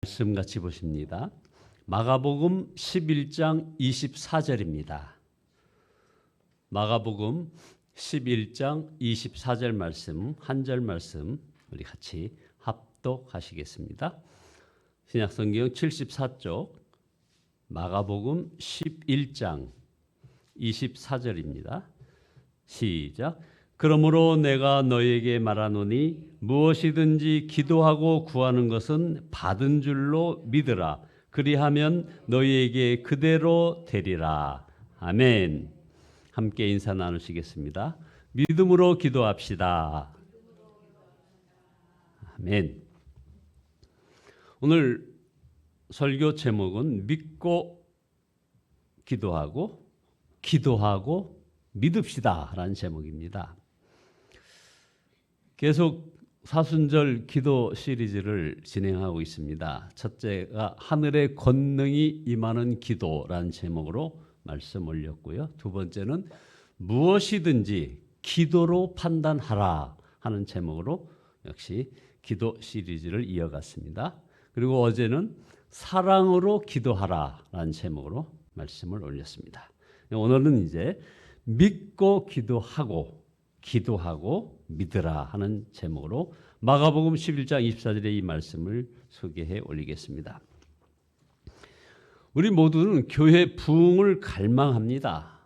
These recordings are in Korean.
말씀 같이 보십니다. 마가복음 11장 24절입니다. 마가복음 11장 24절 말씀, 한 절 말씀 우리 같이 합독하시겠습니다. 신약성경 74쪽 마가복음 11장 24절입니다. 시작. 그러므로 내가 너에게 말하노니 무엇이든지 기도하고 구하는 것은 받은 줄로 믿으라. 그리하면 너희에게 그대로 되리라. 아멘. 함께 인사 나누시겠습니다. 믿음으로 기도합시다. 아멘. 오늘 설교 제목은 믿고 기도하고 믿읍시다 라는 제목입니다. 계속 사순절 기도 시리즈를 진행하고 있습니다. 첫째가 하늘의 권능이 임하는 기도라는 제목으로 말씀 올렸고요. 두 번째는 무엇이든지 기도로 판단하라 하는 제목으로 역시 기도 시리즈를 이어갔습니다. 그리고 어제는 사랑으로 기도하라 라는 제목으로 말씀을 올렸습니다. 오늘은 이제 믿고 기도하고 믿으라 하는 제목으로 마가복음 11장 24절의 이 말씀을 소개해 올리겠습니다. 우리 모두는 교회 부흥을 갈망합니다.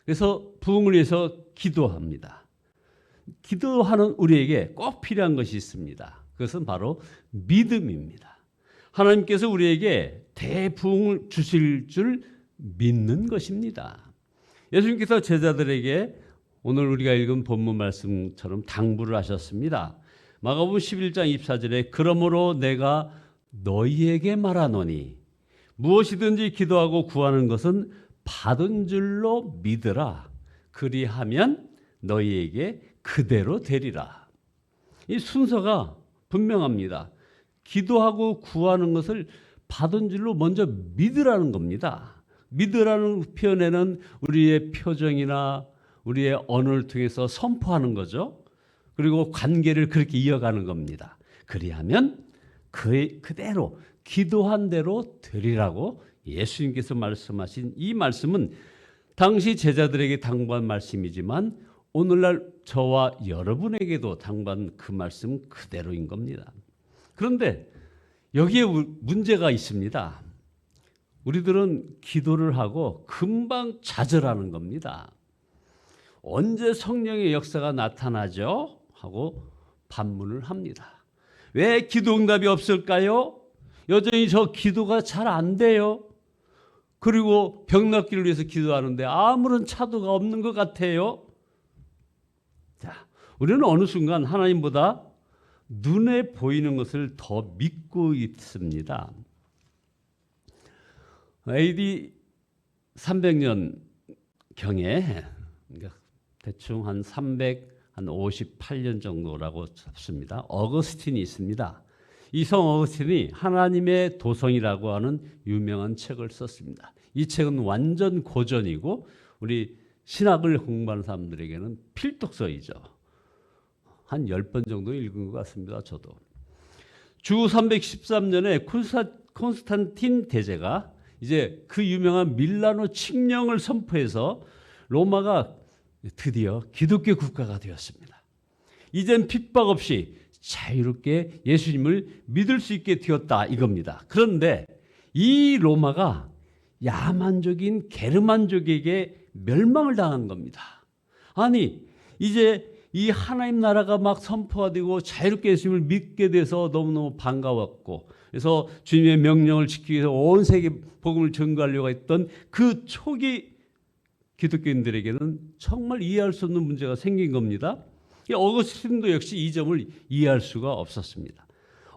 그래서 부흥을 위해서 기도합니다. 기도하는 우리에게 꼭 필요한 것이 있습니다. 그것은 바로 믿음입니다. 하나님께서 우리에게 대부흥을 주실 줄 믿는 것입니다. 예수님께서 제자들에게 오늘 우리가 읽은 본문 말씀처럼 당부를 하셨습니다. 마가복음 11장 24절에 그러므로 내가 너희에게 말하노니 무엇이든지 기도하고 구하는 것은 받은 줄로 믿으라. 그리하면 너희에게 그대로 되리라. 이 순서가 분명합니다. 기도하고 구하는 것을 받은 줄로 먼저 믿으라는 겁니다. 믿으라는 표현에는 우리의 표정이나 우리의 언어를 통해서 선포하는 거죠. 그리고 관계를 그렇게 이어가는 겁니다. 그리하면 그대로 기도한 대로 되리라고 예수님께서 말씀하신 이 말씀은 당시 제자들에게 당부한 말씀이지만 오늘날 저와 여러분에게도 당부한 그 말씀 그대로인 겁니다. 그런데 여기에 문제가 있습니다. 우리들은 기도를 하고 금방 좌절하는 겁니다. 언제 성령의 역사가 나타나죠? 하고 반문을 합니다. 왜 기도 응답이 없을까요? 여전히 저 기도가 잘 안 돼요. 그리고 병 낫기를 위해서 기도하는데 아무런 차도가 없는 것 같아요. 자, 우리는 어느 순간 하나님보다 눈에 보이는 것을 더 믿고 있습니다. AD 300년 경에 대충 한 358년 정도라고 잡습니다. 어거스틴이 있습니다. 이 성 어거스틴이 하나님의 도성이라고 하는 유명한 책을 썼습니다. 이 책은 완전 고전이고 우리 신학을 공부하는 사람들에게는 필독서이죠. 한 10번 정도 읽은 것 같습니다. 저도. 주 313년에 콘스탄틴 대제가 이제 그 유명한 밀라노 칙령을 선포해서 로마가 드디어 기독교 국가가 되었습니다. 이젠 핍박 없이 자유롭게 예수님을 믿을 수 있게 되었다 이겁니다. 그런데 이 로마가 야만족인 게르만족에게 멸망을 당한 겁니다. 아니 이제 이 하나님 나라가 막 선포가 되고 자유롭게 예수님을 믿게 돼서 너무너무 반가웠고 그래서 주님의 명령을 지키기 위해서 온 세계 복음을 전가하려고 했던 그 초기 기독교인들에게는 정말 이해할 수 없는 문제가 생긴 겁니다. 어거스틴도 역시 이 점을 이해할 수가 없었습니다.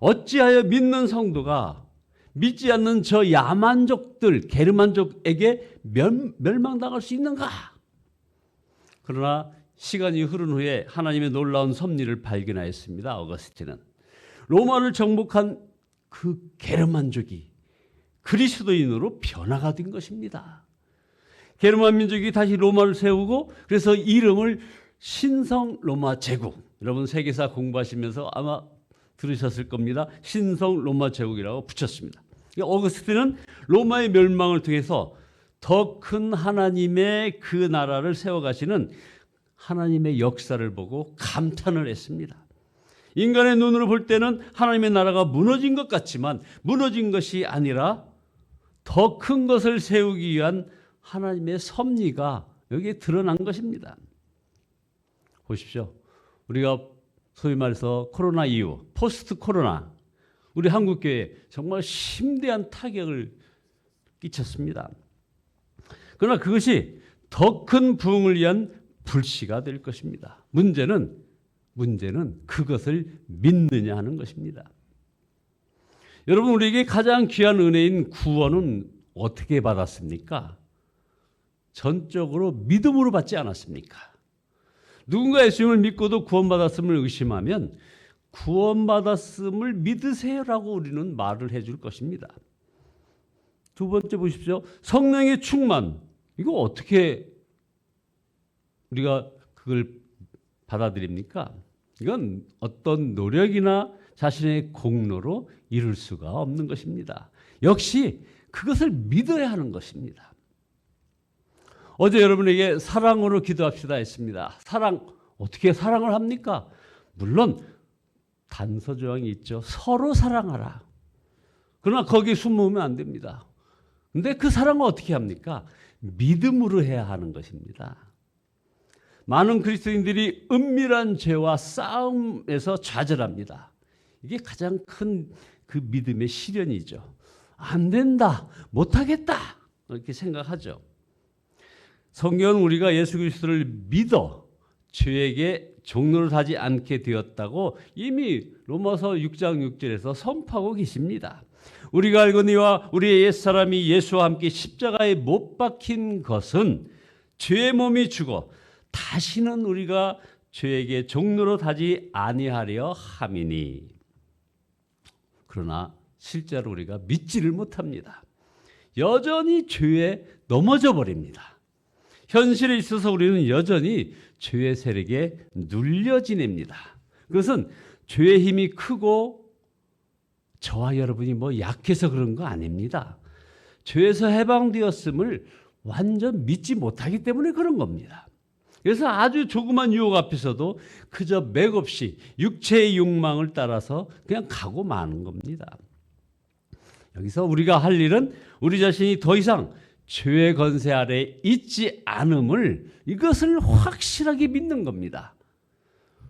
어찌하여 믿는 성도가 믿지 않는 저 야만족들, 게르만족에게 멸망당할 수 있는가? 그러나 시간이 흐른 후에 하나님의 놀라운 섭리를 발견하였습니다. 어거스틴은 로마를 정복한 그 게르만족이 그리스도인으로 변화가 된 것입니다. 게르만 민족이 다시 로마를 세우고 그래서 이름을 신성 로마 제국, 여러분 세계사 공부하시면서 아마 들으셨을 겁니다. 신성 로마 제국이라고 붙였습니다. 어거스틴은 로마의 멸망을 통해서 더 큰 하나님의 그 나라를 세워가시는 하나님의 역사를 보고 감탄을 했습니다. 인간의 눈으로 볼 때는 하나님의 나라가 무너진 것 같지만 무너진 것이 아니라 더 큰 것을 세우기 위한 하나님의 섭리가 여기에 드러난 것입니다. 보십시오. 우리가 소위 말해서 코로나 이후 포스트 코로나 우리 한국교회에 정말 심대한 타격을 끼쳤습니다. 그러나 그것이 더 큰 부흥을 위한 불씨가 될 것입니다. 문제는 그것을 믿느냐 하는 것입니다. 여러분, 우리에게 가장 귀한 은혜인 구원은 어떻게 받았습니까? 전적으로 믿음으로 받지 않았습니까? 누군가 예수님을 믿고도 구원받았음을 의심하면 구원받았음을 믿으세요라고 우리는 말을 해줄 것입니다. 두 번째 보십시오. 성령의 충만. 이거 어떻게 우리가 그걸 받아들입니까? 이건 어떤 노력이나 자신의 공로로 이룰 수가 없는 것입니다. 역시 그것을 믿어야 하는 것입니다. 어제 여러분에게 사랑으로 기도합시다 했습니다. 사랑, 어떻게 사랑을 합니까? 물론 단서 조항이 있죠. 서로 사랑하라. 그러나 거기에 숨으면 안 됩니다. 근데 그 사랑을 어떻게 합니까? 믿음으로 해야 하는 것입니다. 많은 그리스도인들이 은밀한 죄와 싸움에서 좌절합니다. 이게 가장 큰 그 믿음의 시련이죠. 안 된다, 못하겠다 이렇게 생각하죠. 성경은 우리가 예수 그리스도를 믿어 죄에게 종로를 하지 않게 되었다고 이미 로마서 6장 6절에서 선포하고 계십니다. 우리가 알거니와 우리의 옛사람이 예수와 함께 십자가에 못 박힌 것은 죄의 몸이 죽어 다시는 우리가 죄에게 종로를 하지 아니하려 함이니. 그러나 실제로 우리가 믿지를 못합니다. 여전히 죄에 넘어져 버립니다. 현실에 있어서 우리는 여전히 죄의 세력에 눌려 지냅니다. 그것은 죄의 힘이 크고 저와 여러분이 약해서 그런 거 아닙니다. 죄에서 해방되었음을 완전 믿지 못하기 때문에 그런 겁니다. 그래서 아주 조그만 유혹 앞에서도 그저 맥없이 육체의 욕망을 따라서 그냥 가고 마는 겁니다. 여기서 우리가 할 일은 우리 자신이 더 이상 죄의 권세 아래 있지 않음을 이것을 확실하게 믿는 겁니다.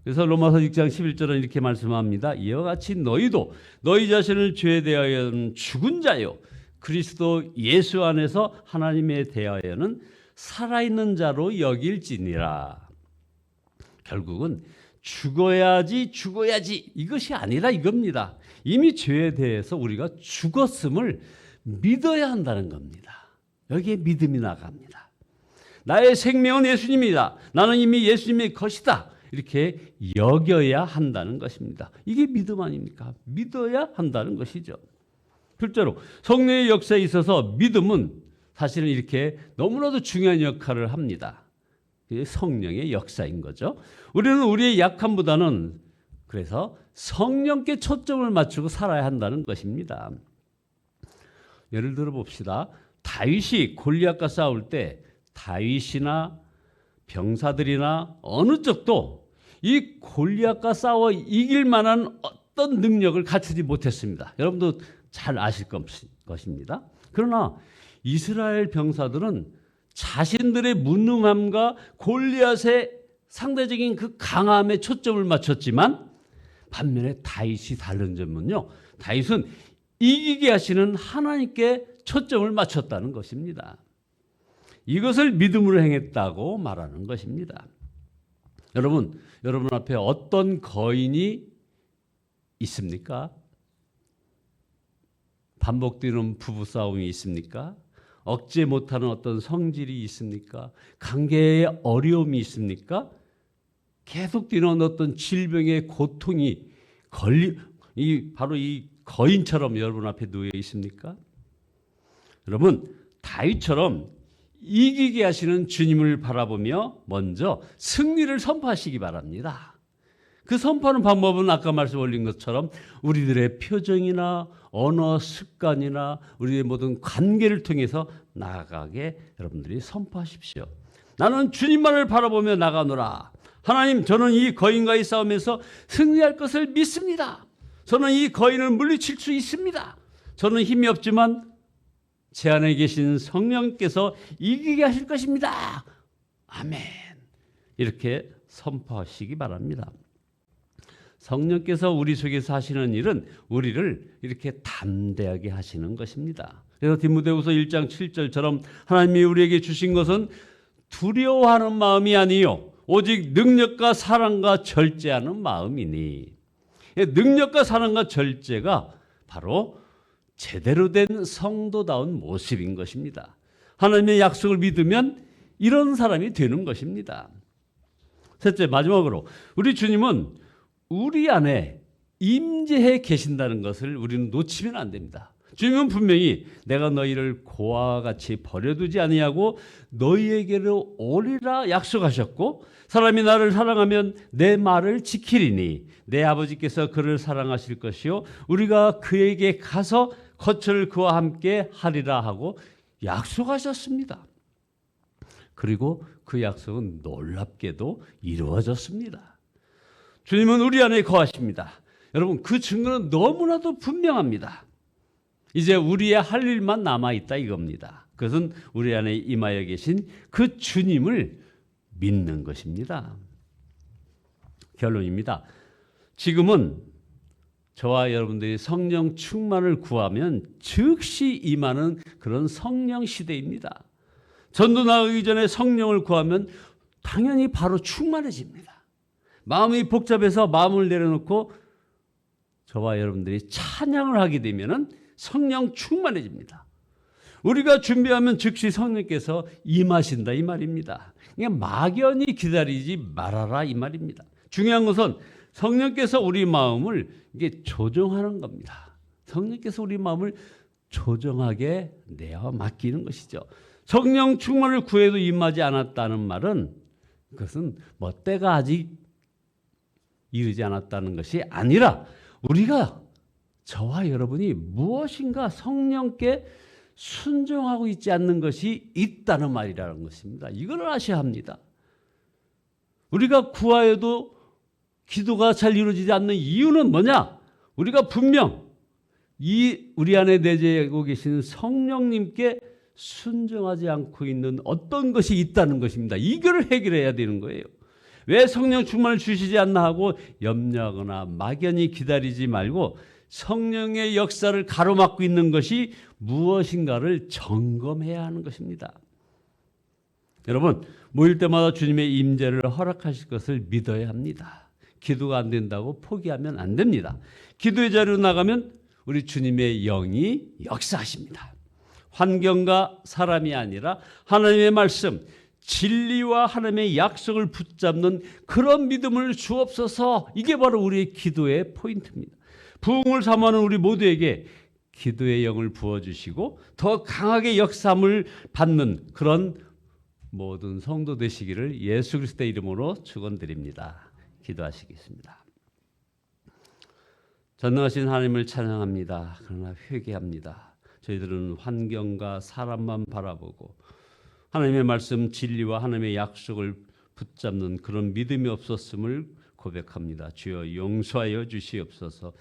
그래서 로마서 6장 11절은 이렇게 말씀합니다. 이와 같이 너희도 너희 자신을 죄에 대하여는 죽은 자요 그리스도 예수 안에서 하나님에 대하여는 살아있는 자로 여길지니라. 결국은 죽어야지 이것이 아니라 이겁니다. 이미 죄에 대해서 우리가 죽었음을 믿어야 한다는 겁니다. 여기에 믿음이 나갑니다. 나의 생명은 예수님이다. 나는 이미 예수님의 것이다. 이렇게 여겨야 한다는 것입니다. 이게 믿음 아닙니까? 믿어야 한다는 것이죠. 실제로 성령의 역사에 있어서 믿음은 사실은 이렇게 너무나도 중요한 역할을 합니다. 그게 성령의 역사인 거죠. 우리는 우리의 약함보다는 그래서 성령께 초점을 맞추고 살아야 한다는 것입니다. 예를 들어 봅시다. 다윗이 골리앗과 싸울 때 다윗이나 병사들이나 어느 쪽도 이 골리앗과 싸워 이길 만한 어떤 능력을 갖추지 못했습니다. 여러분도 잘 아실 것입니다. 그러나 이스라엘 병사들은 자신들의 무능함과 골리앗의 상대적인 그 강함에 초점을 맞췄지만 반면에 다윗이 다른 점은요. 다윗은 이기게 하시는 하나님께 초점을 맞췄다는 것입니다. 이것을 믿음으로 행했다고 말하는 것입니다. 여러분 앞에 어떤 거인이 있습니까? 반복되는 부부싸움이 있습니까? 억제 못하는 어떤 성질이 있습니까? 관계에 어려움이 있습니까? 계속되는 어떤 질병의 고통이 바로 이 거인처럼 여러분 앞에 놓여 있습니까? 여러분, 다윗처럼 이기게 하시는 주님을 바라보며 먼저 승리를 선포하시기 바랍니다. 그 선포하는 방법은 아까 말씀 올린 것처럼 우리들의 표정이나 언어 습관이나 우리의 모든 관계를 통해서 나아가게 여러분들이 선포하십시오. 나는 주님만을 바라보며 나가노라. 하나님, 저는 이 거인과의 싸움에서 승리할 것을 믿습니다. 저는 이 거인을 물리칠 수 있습니다. 저는 힘이 없지만 제 안에 계신 성령께서 이기게 하실 것입니다. 아멘. 이렇게 선포하시기 바랍니다. 성령께서 우리 속에서 하시는 일은 우리를 이렇게 담대하게 하시는 것입니다. 그래서 디모데후서 1장 7절처럼 하나님이 우리에게 주신 것은 두려워하는 마음이 아니요 오직 능력과 사랑과 절제하는 마음이니. 능력과 사랑과 절제가 바로 제대로 된 성도다운 모습인 것입니다. 하나님의 약속을 믿으면 이런 사람이 되는 것입니다. 셋째, 마지막으로 우리 주님은 우리 안에 임재해 계신다는 것을 우리는 놓치면 안 됩니다. 주님은 분명히 내가 너희를 고아와 같이 버려두지 아니하고 너희에게로 오리라 약속하셨고, 사람이 나를 사랑하면 내 말을 지키리니 내 아버지께서 그를 사랑하실 것이요 우리가 그에게 가서 거처를 그와 함께 하리라 하고 약속하셨습니다. 그리고 그 약속은 놀랍게도 이루어졌습니다. 주님은 우리 안에 거하십니다. 여러분, 그 증거는 너무나도 분명합니다. 이제 우리의 할 일만 남아있다 이겁니다. 그것은 우리 안에 임하여 계신 그 주님을 믿는 것입니다. 결론입니다. 지금은 저와 여러분들이 성령 충만을 구하면 즉시 임하는 그런 성령 시대입니다. 전도 나가기 전에 성령을 구하면 당연히 바로 충만해집니다. 마음이 복잡해서 마음을 내려놓고 저와 여러분들이 찬양을 하게 되면 성령 충만해집니다. 우리가 준비하면 즉시 성령께서 임하신다 이 말입니다. 그냥 막연히 기다리지 말아라 이 말입니다. 중요한 것은 성령께서 우리 마음을 이게 조정하는 겁니다. 성령께서 우리 마음을 조정하게 내어 맡기는 것이죠. 성령 충만을 구해도 임하지 않았다는 말은 그것은 뭐 때가 아직 이르지 않았다는 것이 아니라 우리가 저와 여러분이 무엇인가 성령께 순종하고 있지 않는 것이 있다는 말이라는 것입니다. 이걸 아셔야 합니다. 우리가 구하여도 기도가 잘 이루어지지 않는 이유는 뭐냐? 우리가 분명 우리 안에 내재하고 계시는 성령님께 순종하지 않고 있는 어떤 것이 있다는 것입니다. 이거를 해결해야 되는 거예요. 왜 성령 충만을 주시지 않나 하고 염려하거나 막연히 기다리지 말고 성령의 역사를 가로막고 있는 것이 무엇인가를 점검해야 하는 것입니다. 여러분, 모일 때마다 주님의 임재를 허락하실 것을 믿어야 합니다. 기도가 안 된다고 포기하면 안 됩니다. 기도의 자리로 나가면 우리 주님의 영이 역사하십니다. 환경과 사람이 아니라 하나님의 말씀, 진리와 하나님의 약속을 붙잡는 그런 믿음을 주옵소서. 이게 바로 우리의 기도의 포인트입니다. 부흥을 사모하는 우리 모두에게 기도의 영을 부어주시고 더 강하게 역사함을 받는 그런 모든 성도 되시기를 예수 그리스도의 이름으로 축원드립니다. 기도하시겠습니다. 전능하신 하나님을 찬양합니다. 그러나 회개합니다. 저희들은 환경과 사람만 바라보고 하나님의 말씀 진리와 하나님의 약속을 붙잡는 그런 믿음이 없었음을 고백합니다. 주여 용서하여 주시옵소서.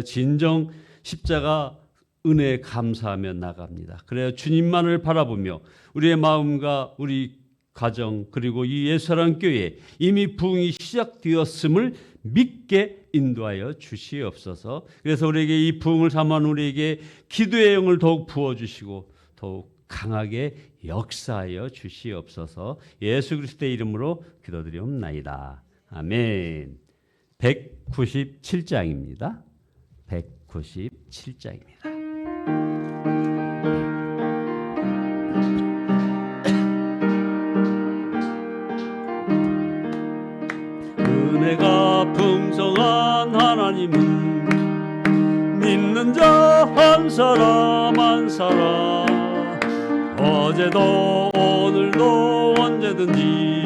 진정 십자가 은혜에 감사하며 나갑니다. 그래야 주님만을 바라보며 우리의 마음과 우리 가정 그리고 이 예수라는 교회에 이미 부흥이 시작되었음을 믿게 인도하여 주시옵소서. 그래서 우리에게 이 부흥을 사모하는 우리에게 기도의 영을 더욱 부어주시고 더욱 강하게 역사하여 주시옵소서. 예수 그리스도의 이름으로 기도드리옵나이다. 아멘. 197장입니다. 197장입니다. 은혜가 풍성한 하나님은 믿는 자 한 사람 한 사람 어제도 오늘도 언제든지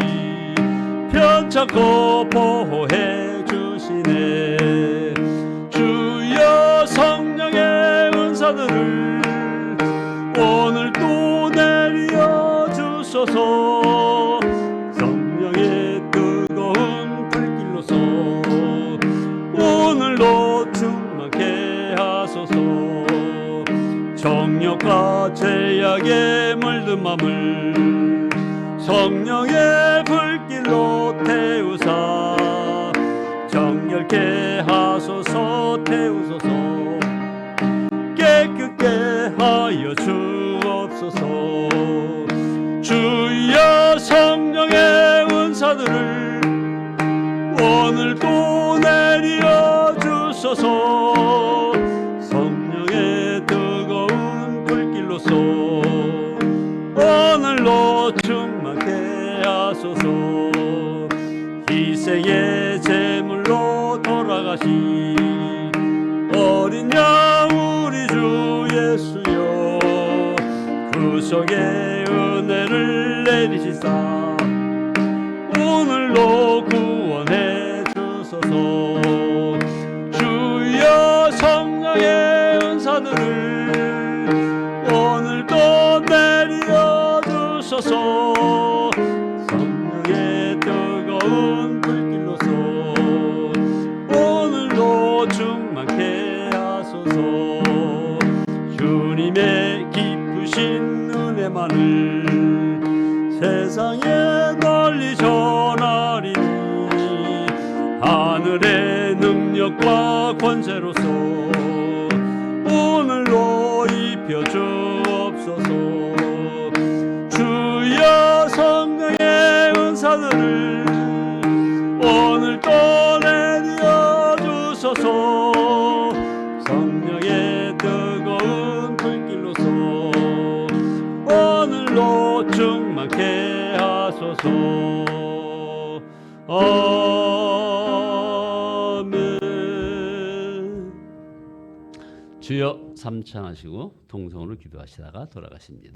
편찮고 보호해 주시니 하시네. 주여 성령의 은사들을 오늘 또 내려 주소서. 성령의 뜨거운 불길로서 오늘도 충만케 하소서. 정욕과 죄악에 물든 맘을 성령의 불길로 태우사 정결케 하소서. 태우소서. 깨끗게 하여 주옵소서. 주여 성령의 은사들을 오늘도 내려 주소서. 성령의 뜨거운 불길로서 오늘로 충만케 하소서. 희생의 제물로 돌아가신 어린 양 우리 주 예수여, 구속의 은혜를 내리시사 오늘로 구원해 주소서. 주여 성령의 은사들을 오늘도 내려 주소서. 성령의 뜨거운 불길로서 오늘도 충만케 하소서. 주님의 기쁘신 은혜만을 세상에 널리 전하리니 하늘의 능력과 권세로서 오늘로 입혀 주옵소서. 주여 성령의 은사들을 오늘도 내려 주소서. 성령의 뜨거운 불길로서 오늘로 충만케 하소서. 아멘. 주여 삼창하시고 통성으로 기도하시다가 돌아가십니다.